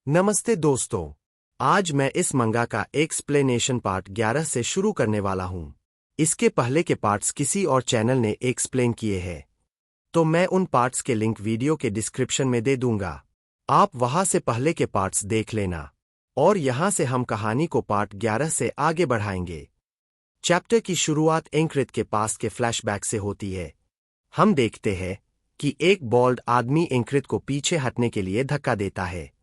नमस्ते दोस्तों। आज मैं इस मंगा का एक्सप्लेनेशन पार्ट 11 से शुरू करने वाला हूं। इसके पहले के पार्ट्स किसी और चैनल ने एक्सप्लेन किए हैं, तो मैं उन पार्ट्स के लिंक वीडियो के डिस्क्रिप्शन में दे दूंगा। आप वहां से पहले के पार्ट्स देख लेना। और यहां से हम कहानी को पार्ट 11 से आगे बढ़ाएंगे। चैप्टर की शुरुआत एंक्रित के पास के फ्लैशबैक से होती है। हम देखते हैं कि एक बॉल्ड आदमी एंक्रित को पीछे हटने के लिए धक्का देता है।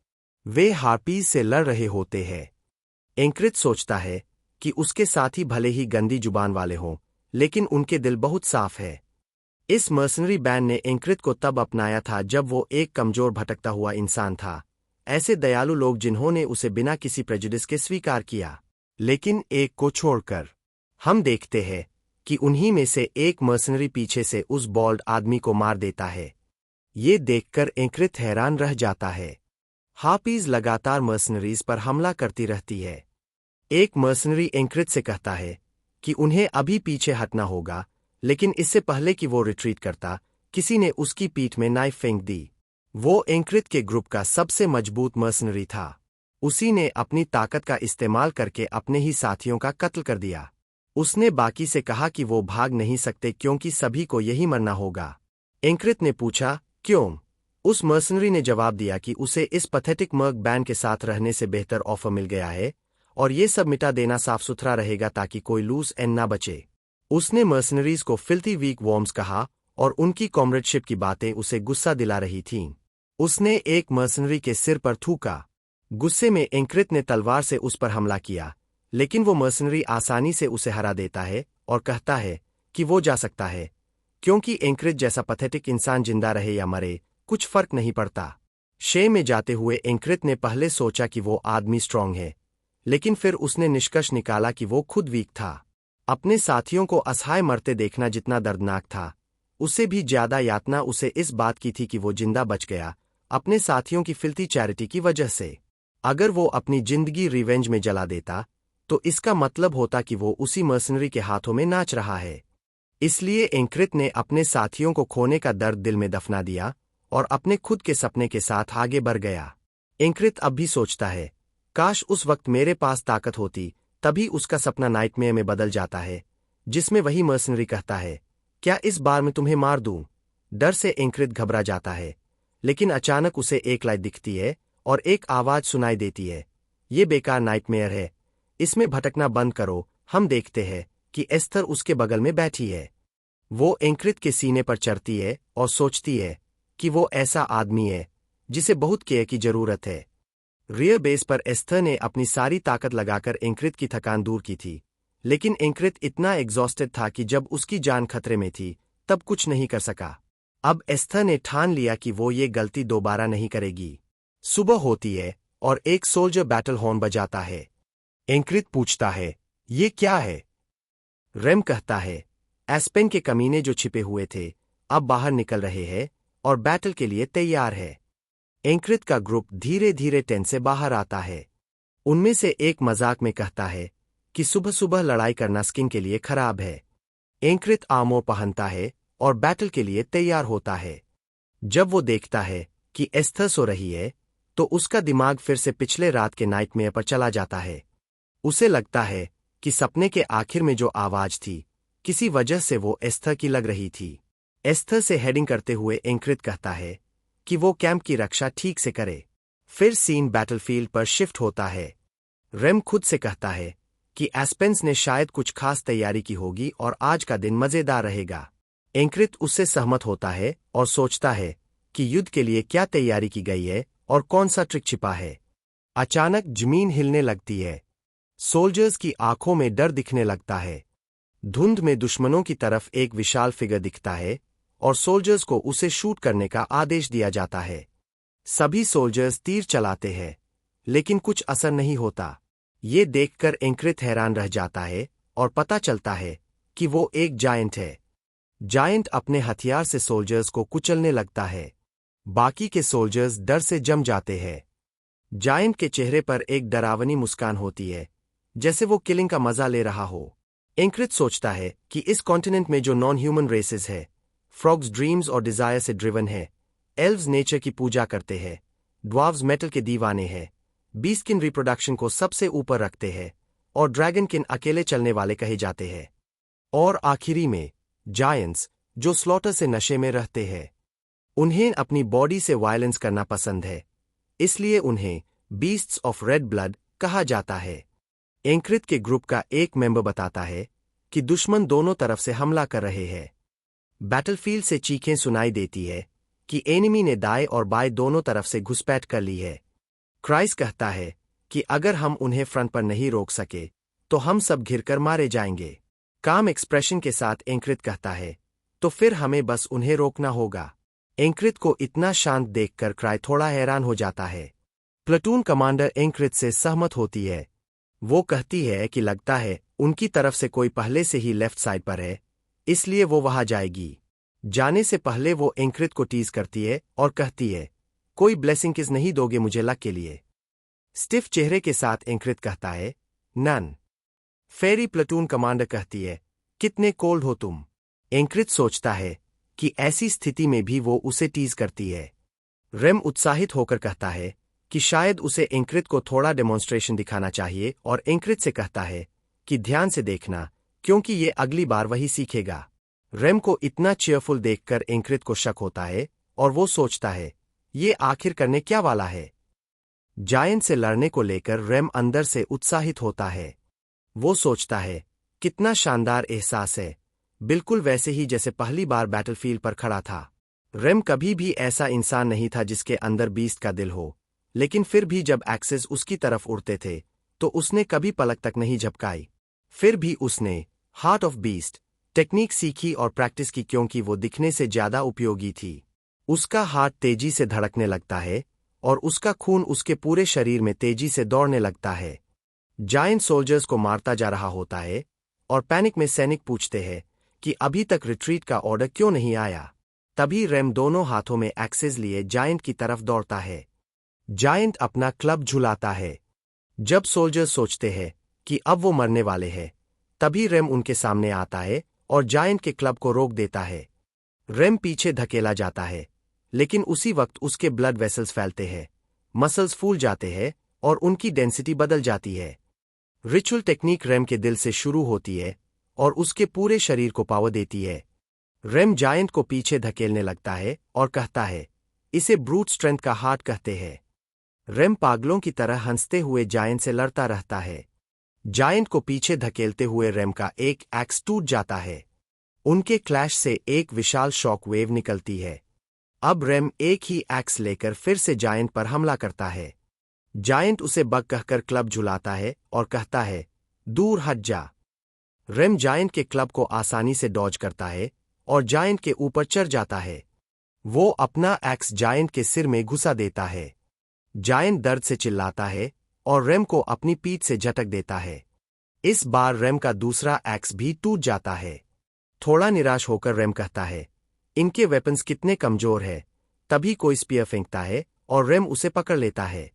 वे हार्पीज से लड़ रहे होते हैं। एंक्रित सोचता है कि उसके साथी भले ही गंदी जुबान वाले हों, लेकिन उनके दिल बहुत साफ है। इस मर्सनरी बैंड ने एंक्रित को तब अपनाया था जब वो एक कमजोर भटकता हुआ इंसान था। ऐसे दयालु लोग जिन्होंने उसे बिना किसी प्रेजुडिस के स्वीकार किया, लेकिन एक को छोड़कर। हम देखते हैं कि उन्हीं में से एक मर्सनरी पीछे से उस बॉल्ड आदमी को मार देता है। ये देखकर एंक्रित हैरान रह जाता है। हार्पीज लगातार मर्सनरीज पर हमला करती रहती है। एक मर्सनरी एंक्रित से कहता है कि उन्हें अभी पीछे हटना होगा, लेकिन इससे पहले कि वो रिट्रीट करता, किसी ने उसकी पीठ में नाइफ फेंक दी। वो एंक्रित के ग्रुप का सबसे मजबूत मर्सनरी था। उसी ने अपनी ताकत का इस्तेमाल करके अपने ही साथियों का कत्ल कर दिया। उसने बाकी से कहा कि वो भाग नहीं सकते क्योंकि सभी को यही मरना होगा। एंक्रित ने पूछा, क्यों? उस मर्सनरी ने जवाब दिया कि उसे इस पथेटिक मर्ग बैंड के साथ रहने से बेहतर ऑफर मिल गया है, और ये सब मिटा देना साफ सुथरा रहेगा ताकि कोई लूज एंड ना बचे। उसने मर्सनरीज को फिल्थी वीक वॉर्म्स कहा, और उनकी कॉमरेडशिप की बातें उसे गुस्सा दिला रही थीं। उसने एक मर्सनरी के सिर पर थूका। गुस्से में एंक्रित ने तलवार से उस पर हमला किया, लेकिन वो मर्सनरी आसानी से उसे हरा देता है और कहता है कि वो जा सकता है, क्योंकि एंक्रित जैसा पथेटिक इंसान जिंदा रहे या मरे, कुछ फर्क नहीं पड़ता। शे में जाते हुए एंक्रित ने पहले सोचा कि वो आदमी स्ट्रांग है, लेकिन फिर उसने निष्कर्ष निकाला कि वो खुद वीक था। अपने साथियों को असहाय मरते देखना जितना दर्दनाक था, उससे भी ज्यादा यातना उसे इस बात की थी कि वो जिंदा बच गया, अपने साथियों की फिल्थी चैरिटी की वजह से। अगर वो अपनी जिंदगी रिवेंज में जला देता, तो इसका मतलब होता कि वो उसी मर्सनरी के हाथों में नाच रहा है। इसलिए एंक्रित ने अपने साथियों को खोने का दर्द दिल में दफना दिया और अपने खुद के सपने के साथ आगे बढ़ गया। एंक्रित अब भी सोचता है, काश उस वक्त मेरे पास ताकत होती। तभी उसका सपना नाइटमेयर में बदल जाता है, जिसमें वही मर्सनरी कहता है, क्या इस बार मैं तुम्हें मार दूं? डर से एंक्रित घबरा जाता है, लेकिन अचानक उसे एक लाइट दिखती है और एक आवाज सुनाई देती है, ये बेकार नाइटमेयर है, इसमें भटकना बंद करो। हम देखते हैं कि एस्थर उसके बगल में बैठी है। वो एंक्रित के सीने पर चढ़ती है और सोचती है कि वो ऐसा आदमी है जिसे बहुत केयर की जरूरत है। रियर बेस पर एस्थर ने अपनी सारी ताकत लगाकर एंक्रित की थकान दूर की थी, लेकिन एंक्रित इतना एग्जॉस्टेड था कि जब उसकी जान खतरे में थी, तब कुछ नहीं कर सका। अब एस्थर ने ठान लिया कि वो ये गलती दोबारा नहीं करेगी। सुबह होती है और एक सोल्जर बैटल हॉर्न बजाता है। एंक्रित पूछता है, ये क्या है? रेम कहता है, एस्पेन के कमीने जो छिपे हुए थे, अब बाहर निकल रहे हैं और बैटल के लिए तैयार है। एंक्रित का ग्रुप धीरे धीरे टेंट से बाहर आता है। उनमें से एक मजाक में कहता है कि सुबह सुबह लड़ाई करना स्किन के लिए खराब है। एंक्रित आर्मर पहनता है और बैटल के लिए तैयार होता है। जब वो देखता है कि एस्थर सो रही है, तो उसका दिमाग फिर से पिछले रात के नाइटमेयर पर चला जाता है। उसे लगता है कि सपने के आखिर में जो आवाज थी, किसी वजह से वो एस्थर की लग रही थी। एस्थर से हेडिंग करते हुए एंक्रित कहता है कि वो कैंप की रक्षा ठीक से करे। फिर सीन बैटलफील्ड पर शिफ्ट होता है। रेम खुद से कहता है कि एस्पेंस ने शायद कुछ खास तैयारी की होगी और आज का दिन मजेदार रहेगा। एंक्रित उससे सहमत होता है और सोचता है कि युद्ध के लिए क्या तैयारी की गई है और कौन सा ट्रिक छिपा है। अचानक जमीन हिलने लगती है। सोल्जर्स की आंखों में डर दिखने लगता है। धुंध में दुश्मनों की तरफ एक विशाल फिगर दिखता है और सोल्जर्स को उसे शूट करने का आदेश दिया जाता है। सभी सोल्जर्स तीर चलाते हैं, लेकिन कुछ असर नहीं होता। ये देखकर एंक्रित हैरान रह जाता है और पता चलता है कि वो एक जायंट है। जायंट अपने हथियार से सोल्जर्स को कुचलने लगता है। बाकी के सोल्जर्स डर से जम जाते हैं। जायंट के चेहरे पर एक डरावनी मुस्कान होती है, जैसे वो किलिंग का मजा ले रहा हो। एंक्रित सोचता है कि इस कॉन्टिनेंट में जो नॉन ह्यूमन रेसेस है, फ्रॉग्स ड्रीम्स और डिजायर से ड्रिवन है, एल्व्स नेचर की पूजा करते हैं, ड्वार्व्स मेटल के दीवाने हैं, बीस्टकिन रिप्रोडक्शन को सबसे ऊपर रखते हैं और ड्रैगनकिन अकेले चलने वाले कहे जाते हैं। और आखिरी में जायंट्स, जो स्लॉटर से नशे में रहते हैं। उन्हें अपनी बॉडी से वायलेंस करना पसंद है, इसलिए उन्हें बीस्ट्स ऑफ रेड ब्लड कहा जाता है। एंक्रिथ के ग्रुप का एक मेंबर बताता है कि दुश्मन दोनों तरफ से हमला कर रहे हैं। बैटलफील्ड से चीखें सुनाई देती है कि एनिमी ने दाएं और बाएं दोनों तरफ से घुसपैठ कर ली है। क्राइस कहता है कि अगर हम उन्हें फ्रंट पर नहीं रोक सके तो हम सब घिरकर मारे जाएंगे। काम एक्सप्रेशन के साथ एंक्रिथ कहता है, तो फिर हमें बस उन्हें रोकना होगा। एंक्रिथ को इतना शांत देखकर क्राई थोड़ा हैरान हो जाता है। प्लेटून कमांडर एंक्रिथ से सहमत होती है। वो कहती है कि लगता है उनकी तरफ से कोई पहले से ही लेफ्ट साइड पर है, इसलिए वो वहां जाएगी। जाने से पहले वो एंक्रिथ को टीज करती है और कहती है, कोई ब्लेसिंग किस नहीं दोगे मुझे लक के लिए। स्टिफ चेहरे के साथ एंक्रिथ कहता है, नन। फेरी प्लेटून कमांडर कहती है, कितने कोल्ड हो तुम। एंक्रिथ सोचता है कि ऐसी स्थिति में भी वो उसे टीज करती है। रेम उत्साहित होकर कहता है कि शायद उसे एंक्रिथ को थोड़ा डेमोन्स्ट्रेशन दिखाना चाहिए और एंक्रिथ से कहता है कि ध्यान से देखना, क्योंकि ये अगली बार वही सीखेगा। रेम को इतना चेयरफुल देखकर एंक्रिथ को शक होता है और वो सोचता है, ये आखिर करने क्या वाला है। जायंट से लड़ने को लेकर रेम अंदर से उत्साहित होता है। वो सोचता है, कितना शानदार एहसास है, बिल्कुल वैसे ही जैसे पहली बार बैटलफील्ड पर खड़ा था। रेम कभी भी ऐसा इंसान नहीं था जिसके अंदर बीस्ट का दिल हो, लेकिन फिर भी जब एक्सेस उसकी तरफ उड़ते थे तो उसने कभी पलक तक नहीं झपकाई। फिर भी उसने हार्ट ऑफ बीस्ट टेक्निक सीखी और प्रैक्टिस की, क्योंकि वो दिखने से ज्यादा उपयोगी थी। उसका हार्ट तेजी से धड़कने लगता है और उसका खून उसके पूरे शरीर में तेजी से दौड़ने लगता है। जायंट सोल्जर्स को मारता जा रहा होता है और पैनिक में सैनिक पूछते हैं कि अभी तक रिट्रीट का ऑर्डर क्यों नहीं आया। तभी रेम दोनों हाथों में एक्सेस लिए जायंट की तरफ दौड़ता है। जायंट अपना क्लब झुलाता है। जब सोल्जर्स सोचते हैं कि अब वो मरने वाले हैं, तभी रेम उनके सामने आता है और जायंट के क्लब को रोक देता है। रेम पीछे धकेला जाता है, लेकिन उसी वक्त उसके ब्लड वेसल्स फैलते हैं, मसल्स फूल जाते हैं और उनकी डेंसिटी बदल जाती है। रिचुअल टेक्निक रेम के दिल से शुरू होती है और उसके पूरे शरीर को पावर देती है। रेम जायंट को पीछे धकेलने लगता है और कहता है, इसे ब्रूट स्ट्रेंथ का हार्ट कहते हैं। रेम पागलों की तरह हंसते हुए जायंट से लड़ता रहता है। जायंट को पीछे धकेलते हुए रेम का एक एक्स टूट जाता है। उनके क्लैश से एक विशाल शॉक वेव निकलती है। अब रेम एक ही एक्स लेकर फिर से जायंट पर हमला करता है। जायंट उसे बग कहकर क्लब झुलाता है और कहता है, दूर हट जा। रेम जायंट के क्लब को आसानी से डॉज करता है और जायंट के ऊपर चढ़ जाता है। वो अपना एक्स जायंट के सिर में घुसा देता है। जायंट दर्द से चिल्लाता है और रेम को अपनी पीठ से झटक देता है। इस बार रेम का दूसरा एक्स भी टूट जाता है। थोड़ा निराश होकर रेम कहता है, इनके वेपन्स कितने कमजोर है। तभी कोई स्पीयर फेंकता है और रेम उसे पकड़ लेता है।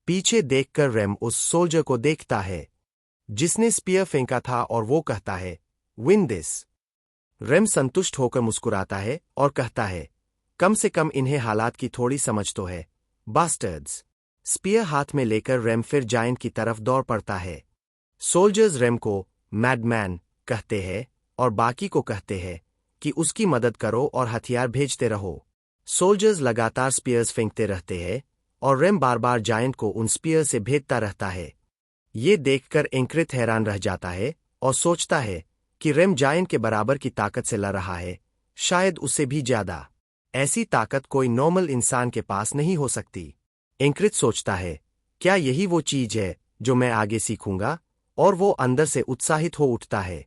पीछे देखकर रेम उस सोल्जर को देखता है जिसने स्पीयर फेंका था और वो कहता है, विन दिस। रेम संतुष्ट होकर मुस्कुराता है और कहता है, कम से कम इन्हें हालात की थोड़ी समझ तो है, बास्टर्ड्स। स्पीयर हाथ में लेकर रेम फिर जायंट की तरफ दौड़ पड़ता है। सोल्जर्स रेम को मैडमैन कहते हैं और बाकी को कहते हैं कि उसकी मदद करो और हथियार भेजते रहो। सोल्जर्स लगातार स्पीयर्स फेंकते रहते हैं और रेम बार बार जायंट को उन स्पीयर से भेदता रहता है। ये देखकर एंक्रिथ हैरान रह जाता है और सोचता है कि रेम जायंट के बराबर की ताकत से लड़ रहा है, शायद उससे भी ज्यादा। ऐसी ताकत कोई नॉर्मल इंसान के पास नहीं हो सकती। एंक्रिथ सोचता है, क्या यही वो चीज है जो मैं आगे सीखूंगा, और वो अंदर से उत्साहित हो उठता है।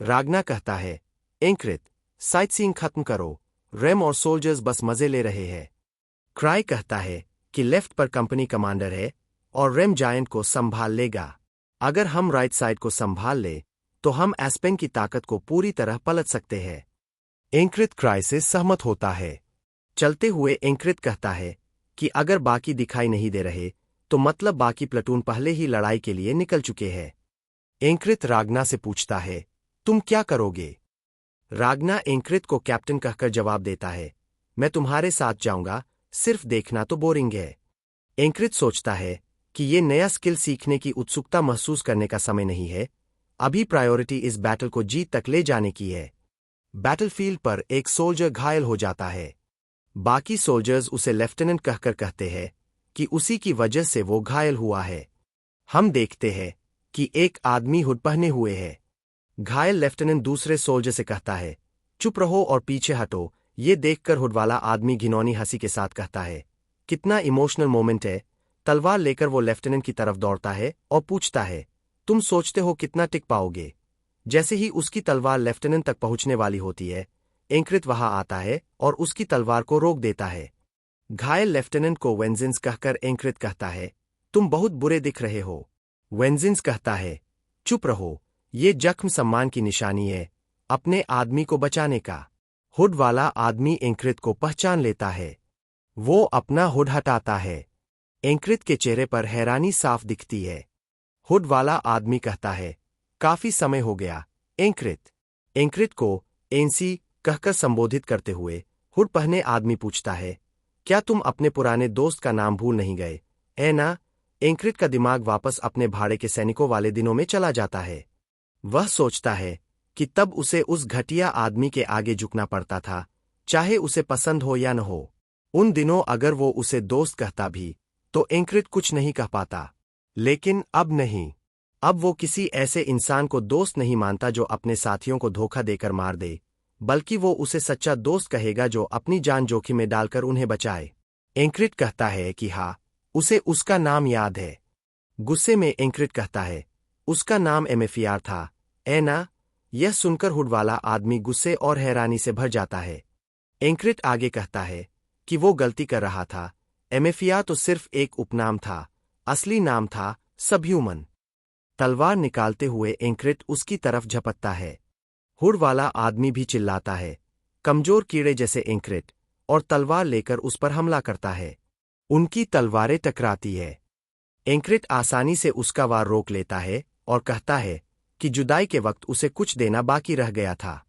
रागना कहता है, एंक्रिथ, साइटसीइंग खत्म करो, रेम और सोल्जर्स बस मजे ले रहे हैं। क्राई कहता है कि लेफ्ट पर कंपनी कमांडर है और रेम जायंट को संभाल लेगा। अगर हम राइट साइड को संभाल ले तो हम एस्पेन की ताकत को पूरी तरह पलट सकते हैं। एंक्रिथ क्राई से सहमत होता है। चलते हुए एंक्रिथ कहता है कि अगर बाकी दिखाई नहीं दे रहे तो मतलब बाकी प्लेटून पहले ही लड़ाई के लिए निकल चुके हैं। एंक्रिथ रागना से पूछता है, तुम क्या करोगे? रागना एंक्रिथ को कैप्टन कहकर जवाब देता है, मैं तुम्हारे साथ जाऊंगा, सिर्फ देखना तो बोरिंग है। एंक्रित सोचता है कि ये नया स्किल सीखने की उत्सुकता महसूस करने का समय नहीं है, अभी प्रायोरिटी इस बैटल को जीत तक ले जाने की है। बैटलफील्ड पर एक सोल्जर घायल हो जाता है। बाकी सोल्जर्स उसे लेफ्टिनेंट कहकर कहते हैं कि उसी की वजह से वो घायल हुआ है। हम देखते हैं कि एक आदमी हुड पहने हुए है। घायल लेफ्टिनेंट दूसरे सोल्जर से कहता है, चुप रहो और पीछे हटो। ये देखकर हुड वाला आदमी घिनौनी हंसी के साथ कहता है, कितना इमोशनल मोमेंट है। तलवार लेकर वो लेफ्टिनेंट की तरफ दौड़ता है और पूछता है, तुम सोचते हो कितना टिक पाओगे? जैसे ही उसकी तलवार लेफ्टिनेंट तक पहुंचने वाली होती है, एंक्रित वहां आता है और उसकी तलवार को रोक देता है। घायल लेफ्टिनेंट को वेंजिंस कहकर एंक्रित कहता है, तुम बहुत बुरे दिख रहे हो। वेंजिंस कहता है, चुप रहो, ये जख्म सम्मान की निशानी है, अपने आदमी को बचाने का। हुड वाला आदमी एंक्रित को पहचान लेता है। वो अपना हुड हटाता है। एंक्रित के चेहरे पर हैरानी साफ दिखती है। हुड वाला आदमी कहता है, काफी समय हो गया एंक्रित। एंक्रित को एनसी कहकर संबोधित करते हुए हुड पहने आदमी पूछता है, क्या तुम अपने पुराने दोस्त का नाम भूल नहीं गए? ना। एंक्रित का दिमाग वापस अपने भाड़े के सैनिकों वाले दिनों में चला जाता है। वह सोचता है कि तब उसे उस घटिया आदमी के आगे झुकना पड़ता था, चाहे उसे पसंद हो या न हो। उन दिनों अगर वो उसे दोस्त कहता भी तो एंक्रित कुछ नहीं कह पाता। लेकिन अब नहीं। अब वो किसी ऐसे इंसान को दोस्त नहीं मानता जो अपने साथियों को धोखा देकर मार दे, बल्कि वो उसे सच्चा दोस्त कहेगा जो अपनी जान जोखिम में डालकर उन्हें बचाए। एंक्रित कहता है कि हाँ, उसे उसका नाम याद है। गुस्से में एंक्रित कहता है, उसका नाम एमेफियार था, ना। यह सुनकर हुड वाला आदमी गुस्से और हैरानी से भर जाता है। एंक्रित आगे कहता है कि वो गलती कर रहा था, एमेफिया तो सिर्फ एक उपनाम था, असली नाम था सबह्यूमन। तलवार निकालते हुए एंक्रित उसकी तरफ झपटता है। हुड वाला आदमी भी चिल्लाता है, कमजोर कीड़े जैसे एंक्रिट, और तलवार लेकर उस पर हमला करता है। उनकी तलवारें टकराती है। एंक्रिट आसानी से उसका वार रोक लेता है और कहता है कि जुदाई के वक्त उसे कुछ देना बाकी रह गया था।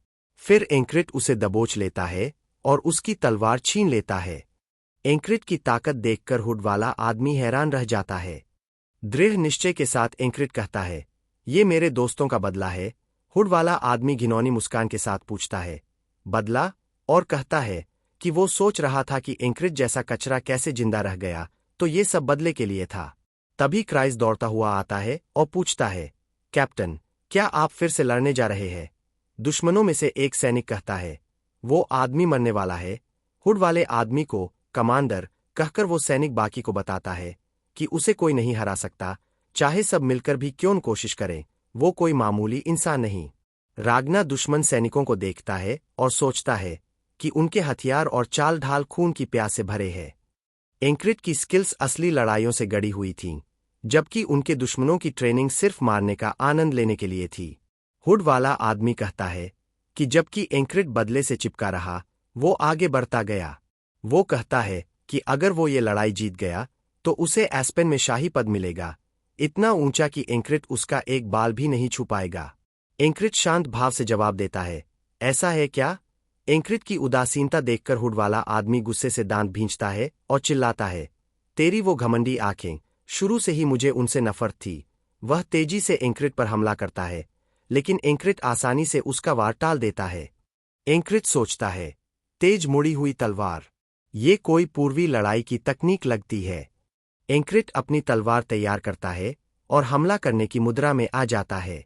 फिर एंक्रिट उसे दबोच लेता है और उसकी तलवार छीन लेता है। एंक्रिट की ताकत देखकर हुड वाला आदमी हैरान रह जाता है। दृढ़ निश्चय के साथ एंक्रिट कहता है, ये मेरे दोस्तों का बदला है। हुड वाला आदमी घिनौनी मुस्कान के साथ पूछता है, बदला? और कहता है कि वो सोच रहा था कि एंक्रिट जैसा कचरा कैसे जिंदा रह गया, तो ये सब बदले के लिए था। तभी क्राइस दौड़ता हुआ आता है और पूछता है, कैप्टन, क्या आप फिर से लड़ने जा रहे हैं? दुश्मनों में से एक सैनिक कहता है, वो आदमी मरने वाला है। हुड वाले आदमी को कमांडर कहकर वो सैनिक बाकी को बताता है कि उसे कोई नहीं हरा सकता, चाहे सब मिलकर भी क्यों न कोशिश करें, वो कोई मामूली इंसान नहीं। रागना दुश्मन सैनिकों को देखता है और सोचता है कि उनके हथियार और चाल ढाल खून की प्यास से भरे हैं। एंक्रिट की स्किल्स असली लड़ाइयों से गड़ी हुई थीं, जबकि उनके दुश्मनों की ट्रेनिंग सिर्फ मारने का आनंद लेने के लिए थी। हुड वाला आदमी कहता है कि जबकि एंक्रिट बदले से चिपका रहा, वो आगे बढ़ता गया। वो कहता है कि अगर वो ये लड़ाई जीत गया तो उसे एस्पेन में शाही पद मिलेगा, इतना ऊंचा कि एंक्रिट उसका एक बाल भी नहीं छू पाएगा। एंक्रिट शांत भाव से जवाब देता है, ऐसा है क्या? एंक्रिट की उदासीनता देखकर हुड वाला आदमी गुस्से से दांत भींचता है और चिल्लाता है, तेरी वो घमंडी आंखें, शुरू से ही मुझे उनसे नफरत थी। वह तेजी से एंक्रिट पर हमला करता है, लेकिन एंक्रिट आसानी से उसका वार टाल देता है। एंक्रिट सोचता है, तेज मुड़ी हुई तलवार, ये कोई पूर्वी लड़ाई की तकनीक लगती है। एंक्रिट अपनी तलवार तैयार करता है और हमला करने की मुद्रा में आ जाता है।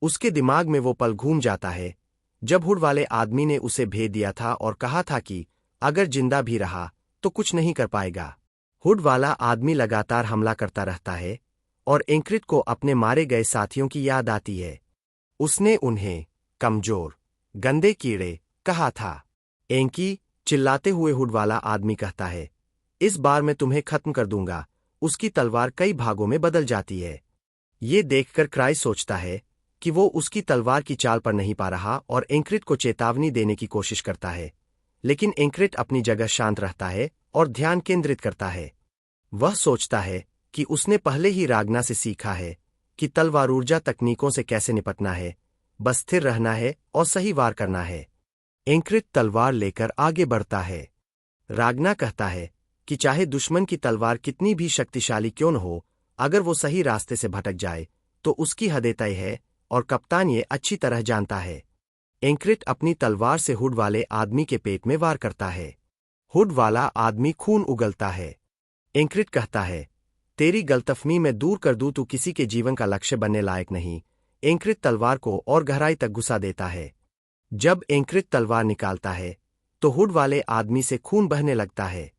उसके दिमाग में वो पल घूम जाता है जब हुड वाले आदमी ने उसे भेज दिया था और कहा था कि अगर जिंदा भी रहा तो कुछ नहीं कर पाएगा। हुड वाला आदमी लगातार हमला करता रहता है और एंक्रिट को अपने मारे गए साथियों की याद आती है। उसने उन्हें कमजोर, गंदे कीड़े कहा था। एंकी, चिल्लाते हुए हुड वाला आदमी कहता है, इस बार मैं तुम्हें खत्म कर दूंगा। उसकी तलवार कई भागों में बदल जाती है। ये देखकर क्राइस सोचता है कि वो उसकी तलवार की चाल पर नहीं पा रहा और एंक्रिट को चेतावनी देने की कोशिश करता है, लेकिन एंक्रिट अपनी जगह शांत रहता है और ध्यान केंद्रित करता है। वह सोचता है कि उसने पहले ही रागना से सीखा है कि तलवार ऊर्जा तकनीकों से कैसे निपटना है, बस स्थिर रहना है और सही वार करना है। एंक्रिट तलवार लेकर आगे बढ़ता है। रागना कहता है, कि चाहे दुश्मन की तलवार कितनी भी शक्तिशाली क्यों न हो, अगर वो सही रास्ते से भटक जाए तो उसकी हदें तय है, और कप्तान ये अच्छी तरह जानता है। एंक्रिट अपनी तलवार से हुड वाले आदमी के पेट में वार करता है। हुड वाला आदमी खून उगलता है। एंक्रिट कहता है, तेरी गलतफहमी मैं दूर कर दूं, तू किसी के जीवन का लक्ष्य बनने लायक नहीं। एंक्रिट तलवार को और गहराई तक घुसा देता है। जब एंक्रिट तलवार निकालता है तो हुड वाले आदमी से खून बहने लगता है।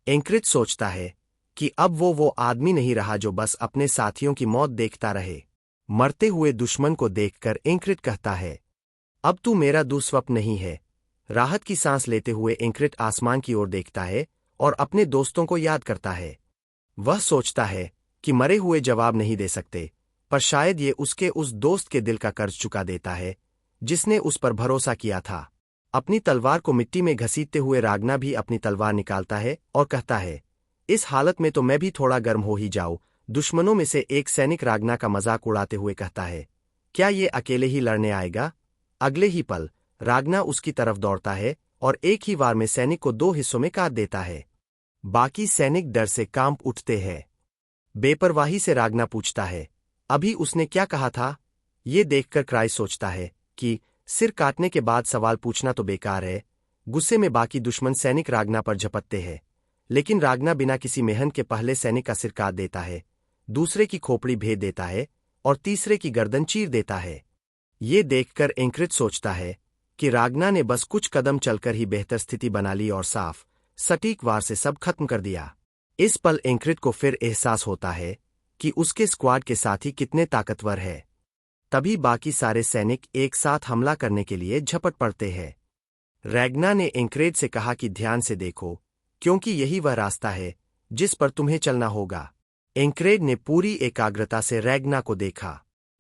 एंक्रिट सोचता है कि अब वो आदमी नहीं रहा जो बस अपने साथियों की मौत देखता रहे। मरते हुए दुश्मन को देखकर एंक्रिट कहता है, अब तू मेरा दुस्वप्न नहीं है। राहत की सांस लेते हुए एंक्रिट आसमान की ओर देखता है और अपने दोस्तों को याद करता है। वह सोचता है कि मरे हुए जवाब नहीं दे सकते, पर शायद ये उसके उस दोस्त के दिल का कर्ज चुका देता है जिसने उस पर भरोसा किया था। अपनी तलवार को मिट्टी में घसीटते हुए रागना भी अपनी तलवार निकालता है और कहता है, इस हालत में तो मैं भी थोड़ा गर्म हो ही जाऊं। दुश्मनों में से एक सैनिक रागना का मजाक उड़ाते हुए कहता है, क्या ये अकेले ही लड़ने आएगा? अगले ही पल रागना उसकी तरफ दौड़ता है और एक ही वार में सैनिक को 2 हिस्सों में काट देता है। बाकी सैनिक डर से कांप उठते हैं। बेपरवाही से रागना पूछता है, अभी उसने क्या कहा था? ये देखकर क्राई सोचता है कि सिर काटने के बाद सवाल पूछना तो बेकार है। गुस्से में बाकी दुश्मन सैनिक रागना पर झपटते हैं, लेकिन रागना बिना किसी मेहनत के पहले सैनिक का सिर काट देता है, दूसरे की खोपड़ी भेद देता है और तीसरे की गर्दन चीर देता है। ये देखकर एंक्रिट सोचता है कि रागना ने बस कुछ कदम चलकर ही बेहतर स्थिति बना ली और साफ सटीक वार से सब खत्म कर दिया। इस पल एंक्रिट को फिर एहसास होता है कि उसके स्क्वाड के साथी कितने ताकतवर है। तभी बाकी सारे सैनिक एक साथ हमला करने के लिए झपट पड़ते हैं। रैगना ने एंक्रेड से कहा कि ध्यान से देखो, क्योंकि यही वह रास्ता है जिस पर तुम्हें चलना होगा। एंक्रेड ने पूरी एकाग्रता से रैगना को देखा।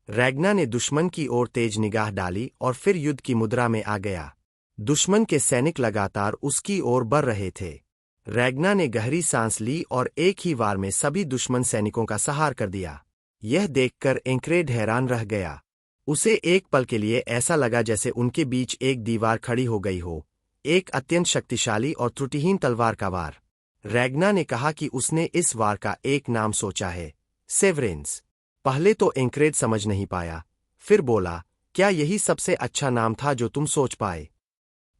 रैगना ने दुश्मन की ओर तेज निगाह डाली और फिर युद्ध की मुद्रा में आ गया। दुश्मन के सैनिक लगातार उसकी ओर बढ़ रहे थे। रैगना ने गहरी सांस ली और एक ही वार में सभी दुश्मन सैनिकों का संहार कर दिया। यह देखकर एंक्रेड हैरान रह गया। उसे एक पल के लिए ऐसा लगा जैसे उनके बीच एक दीवार खड़ी हो गई हो, एक अत्यंत शक्तिशाली और त्रुटिहीन तलवार का वार। रैगना ने कहा कि उसने इस वार का एक नाम सोचा है, सेवरेंस। पहले तो एंक्रेड समझ नहीं पाया, फिर बोला, क्या यही सबसे अच्छा नाम था जो तुम सोच पाए?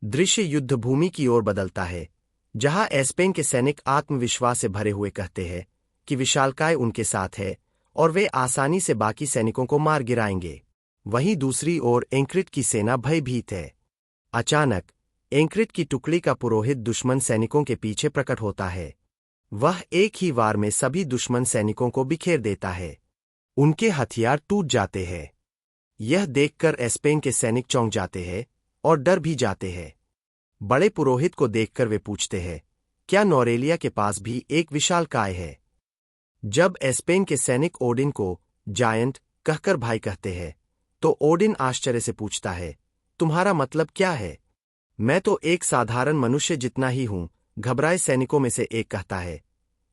दृश्य युद्धभूमि की ओर बदलता है, जहां एस्पेन के सैनिक आत्मविश्वास से भरे हुए कहते हैं कि विशालकाय उनके साथ है और वे आसानी से बाकी सैनिकों को मार गिराएंगे। वहीं दूसरी ओर एंक्रिट की सेना भयभीत है। अचानक एंक्रिट की टुकड़ी का पुरोहित दुश्मन सैनिकों के पीछे प्रकट होता है। वह एक ही वार में सभी दुश्मन सैनिकों को बिखेर देता है। उनके हथियार टूट जाते हैं। यह देखकर एस्पेन के सैनिक चौंक जाते हैं और डर भी जाते हैं। बड़े पुरोहित को देखकर वे पूछते हैं, क्या नोरेलिया के पास भी एक विशालकाय है? जब एस्पेन के सैनिक ओडिन को जायंट कहकर भाई कहते हैं, तो ओडिन आश्चर्य से पूछता है, तुम्हारा मतलब क्या है? मैं तो एक साधारण मनुष्य जितना ही हूं। घबराए सैनिकों में से एक कहता है,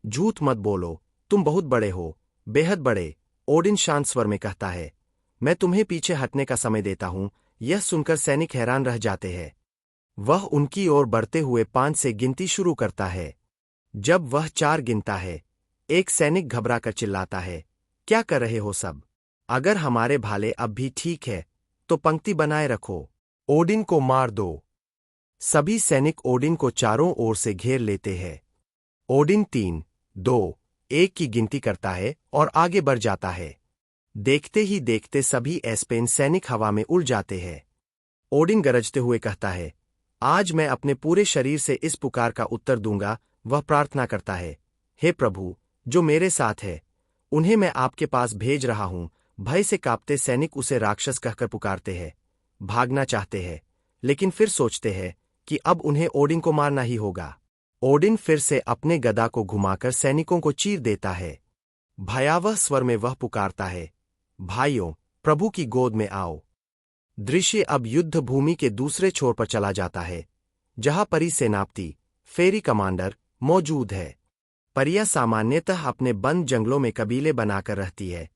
झूठ मत बोलो, तुम बहुत बड़े हो, बेहद बड़े। ओडिन शांत स्वर में कहता है, मैं तुम्हें पीछे हटने का समय देता हूं। यह सुनकर सैनिक हैरान रह जाते हैं। वह उनकी ओर बढ़ते हुए 5 से गिनती शुरू करता है। जब वह 4 गिनता है, एक सैनिक घबराकर चिल्लाता है, क्या कर रहे हो सब? अगर हमारे भाले अब भी ठीक है तो पंक्ति बनाए रखो, ओडिन को मार दो। सभी सैनिक ओडिन को चारों ओर से घेर लेते हैं। ओडिन 3, 2, 1 की गिनती करता है और आगे बढ़ जाता है। देखते ही देखते सभी एस्पेन सैनिक हवा में उड़ जाते हैं। ओडिन गरजते हुए कहता है, आज मैं अपने पूरे शरीर से इस पुकार का उत्तर दूंगा। वह प्रार्थना करता है, हे प्रभु, जो मेरे साथ है, उन्हें मैं आपके पास भेज रहा हूं। भय से कांपते सैनिक उसे राक्षस कहकर पुकारते हैं, भागना चाहते हैं, लेकिन फिर सोचते हैं कि अब उन्हें ओडिन को मारना ही होगा। ओडिन फिर से अपने गदा को घुमाकर सैनिकों को चीर देता है। भयावह स्वर में वह पुकारता है, भाइयों, प्रभु की गोद में आओ। दृश्य अब युद्ध भूमि के दूसरे छोर पर चला जाता है, जहां परी सेनापति, फेरी कमांडर मौजूद है। परियां सामान्यतः अपने बंद जंगलों में कबीले बनाकर रहती है,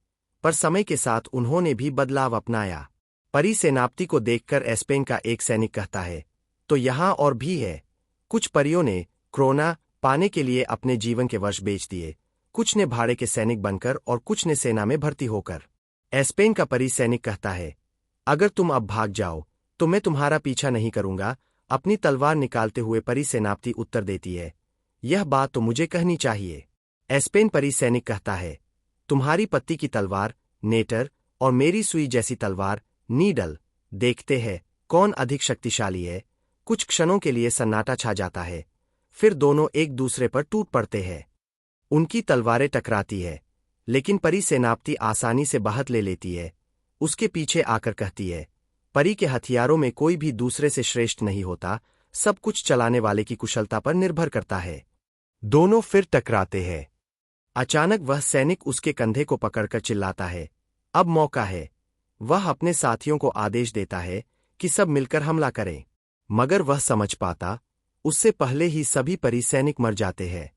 पर समय के साथ उन्होंने भी बदलाव अपनाया। परी सेनापति को देखकर एस्पेन का एक सैनिक कहता है, तो यहां और भी है। कुछ परियों ने क्रोना पाने के लिए अपने जीवन के वर्ष बेच दिए। कुछ ने भाड़े के सैनिक बनकर और कुछ ने सेना में भर्ती होकर। एस्पेन का परी सैनिक कहता है, अगर तुम अब भाग जाओ तो मैं तुम्हारा पीछा नहीं करूंगा। अपनी तलवार निकालते हुए परी सेनापति उत्तर देती है, यह बात तो मुझे कहनी चाहिए। एस्पेन परी सैनिक कहता है, तुम्हारी पत्ती की तलवार नेटर और मेरी सुई जैसी तलवार नीडल, देखते हैं कौन अधिक शक्तिशाली है। कुछ क्षणों के लिए सन्नाटा छा जाता है, फिर दोनों एक दूसरे पर टूट पड़ते हैं। उनकी तलवारें टकराती है, लेकिन परी सेनापति आसानी से बाहर ले लेती है। उसके पीछे आकर कहती है, परी के हथियारों में कोई भी दूसरे से श्रेष्ठ नहीं होता, सब कुछ चलाने वाले की कुशलता पर निर्भर करता है। दोनों फिर टकराते हैं। अचानक वह सैनिक उसके कंधे को पकड़कर चिल्लाता है, अब मौका है। वह अपने साथियों को आदेश देता है कि सब मिलकर हमला करें, मगर वह समझ पाता उससे पहले ही सभी परी सैनिक मर जाते हैं।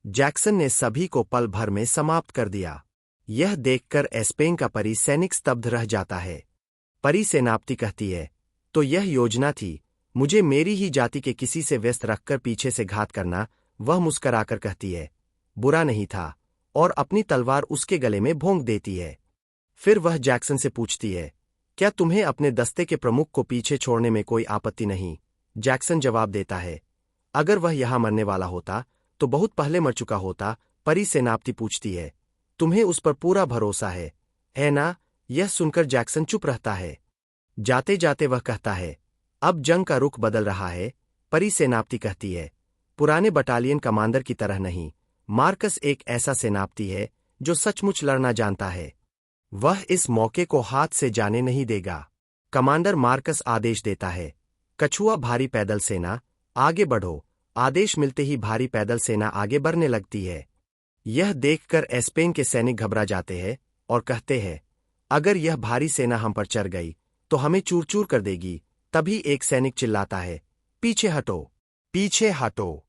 जैक्सन ने सभी को पल भर में समाप्त कर दिया। यह देखकर एस्पेन का परी सैनिक स्तब्ध रह जाता है। परी सेनापति कहती है, तो यह योजना थी, मुझे मेरी ही जाति के किसी से व्यस्त रखकर पीछे से घात करना। वह मुस्कराकर कहती है, बुरा नहीं था, और अपनी तलवार उसके गले में भोंक देती है। फिर वह जैक्सन से पूछती है, क्या तुम्हें अपने दस्ते के प्रमुख को पीछे छोड़ने में कोई आपत्ति नहीं? जैक्सन जवाब देता है, अगर वह यहां मरने वाला होता तो बहुत पहले मर चुका होता। परी सेनापति पूछती है, तुम्हें उस पर पूरा भरोसा है ना? यह सुनकर जैक्सन चुप रहता है। जाते जाते वह कहता है, अब जंग का रुख बदल रहा है। परी सेनापति कहती है, पुराने बटालियन कमांडर की तरह नहीं। मार्कस एक ऐसा सेनापति है जो सचमुच लड़ना जानता है। वह इस मौके को हाथ से जाने नहीं देगा। कमांडर मार्कस आदेश देता है, कछुआ भारी पैदल सेना आगे बढ़ो। आदेश मिलते ही भारी पैदल सेना आगे बढ़ने लगती है। यह देखकर एस्पेन के सैनिक घबरा जाते हैं और कहते हैं, अगर यह भारी सेना हम पर चढ़ गई तो हमें चूर चूर कर देगी। तभी एक सैनिक चिल्लाता है, पीछे हटो, पीछे हटो।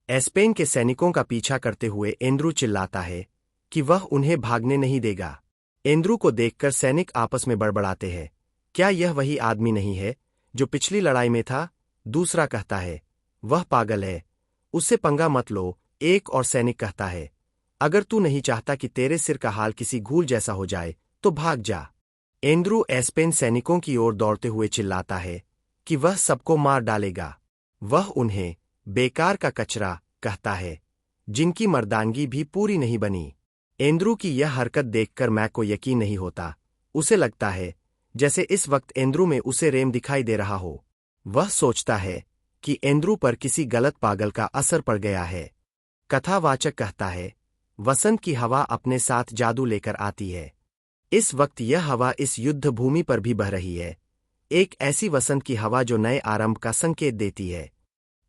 एस्पेन के सैनिकों का पीछा करते हुए एंड्रू चिल्लाता है कि वह उन्हें भागने नहीं देगा। एंड्रू को देखकर सैनिक आपस में बड़बड़ाते हैं, क्या यह वही आदमी नहीं है जो पिछली लड़ाई में था? दूसरा कहता है, वह पागल है, उससे पंगा मत लो। एक और सैनिक कहता है, अगर तू नहीं चाहता कि तेरे सिर का हाल किसी घूल जैसा हो जाए तो भाग जा। एंड्रू एस्पेन सैनिकों की ओर दौड़ते हुए चिल्लाता है कि वह सबको मार डालेगा। वह उन्हें बेकार का कचरा कहता है, जिनकी मर्दानगी भी पूरी नहीं बनी। एंड्रू की यह हरकत देखकर मैक को यकीन नहीं होता। उसे लगता है जैसे इस वक्त एंड्रू में उसे रेम दिखाई दे रहा हो। वह सोचता है कि एंड्रू पर किसी गलत पागल का असर पड़ गया है। कथावाचक कहता है, वसंत की हवा अपने साथ जादू लेकर आती है। इस वक्त यह हवा इस युद्ध भूमि पर भी बह रही है, एक ऐसी वसंत की हवा जो नए आरंभ का संकेत देती है।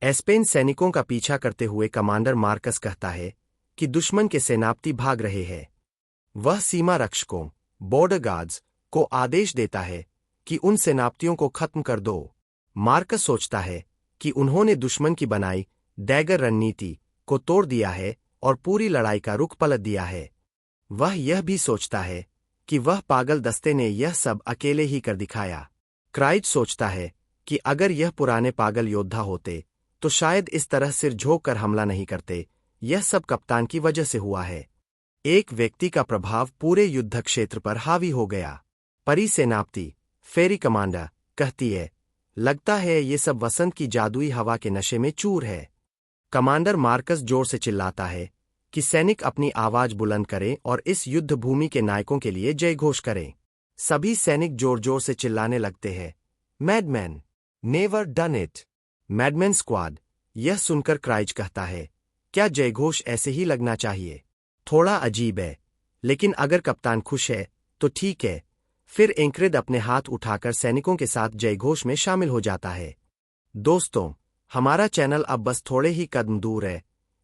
एस्पेन सैनिकों का पीछा करते हुए कमांडर मार्कस कहता है कि दुश्मन के सेनापति भाग रहे हैं। वह सीमा रक्षकों बॉर्डर गार्ड्स को आदेश देता है कि उन सेनापतियों को खत्म कर दो। मार्कस सोचता है कि उन्होंने दुश्मन की बनाई डैगर रणनीति को तोड़ दिया है और पूरी लड़ाई का रुख पलट दिया है। वह यह भी सोचता है कि वह पागल दस्ते ने यह सब अकेले ही कर दिखाया। क्राइज सोचता है कि अगर यह पुराने पागल योद्धा होते तो शायद इस तरह सिर झोंक कर हमला नहीं करते। यह सब कप्तान की वजह से हुआ है। एक व्यक्ति का प्रभाव पूरे युद्ध क्षेत्र पर हावी हो गया। परी सेनापति फेरी कमांडर कहती है, लगता है ये सब वसंत की जादुई हवा के नशे में चूर है। कमांडर मार्कस जोर से चिल्लाता है कि सैनिक अपनी आवाज बुलंद करें और इस युद्ध भूमि के नायकों के लिए जय घोष करें। सभी सैनिक जोर जोर से चिल्लाने लगते हैं, madman, never done it, madman squad. यह सुनकर क्राइज कहता है, क्या जयघोष ऐसे ही लगना चाहिए? थोड़ा अजीब है, लेकिन अगर कप्तान खुश है तो ठीक है। फिर एंक्रेड अपने हाथ उठाकर सैनिकों के साथ जयघोष में शामिल हो जाता है। दोस्तों, हमारा चैनल अब बस थोड़े ही कदम दूर है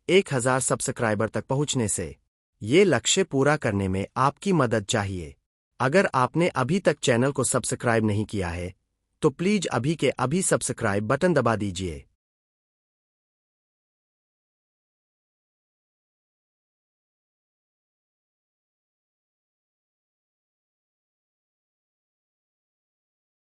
1000 सब्सक्राइबर तक पहुंचने से। ये लक्ष्य पूरा करने में आपकी मदद चाहिए। अगर आपने अभी तक चैनल को सब्सक्राइब नहीं किया है तो प्लीज अभी के अभी सब्सक्राइब बटन दबा दीजिए।